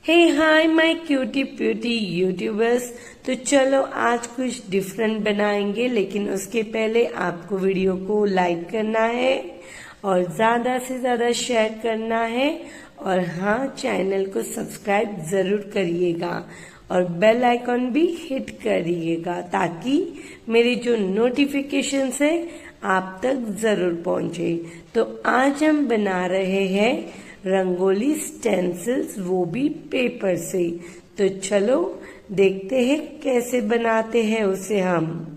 Hey hi my cutie प्यूटी YouTubers. तो चलो आज कुछ डिफरेंट बनाएंगे, लेकिन उसके पहले आपको वीडियो को लाइक करना है और ज्यादा से ज्यादा शेयर करना है। और हाँ, चैनल को सब्सक्राइब जरूर करिएगा और बेल आइकॉन भी हिट करिएगा ताकि मेरी जो नोटिफिकेशंस है आप तक जरूर पहुंचे। तो आज हम बना रहे हैं रंगोली स्टेंसिल्स, वो भी पेपर से। तो चलो देखते हैं कैसे बनाते हैं उसे हम।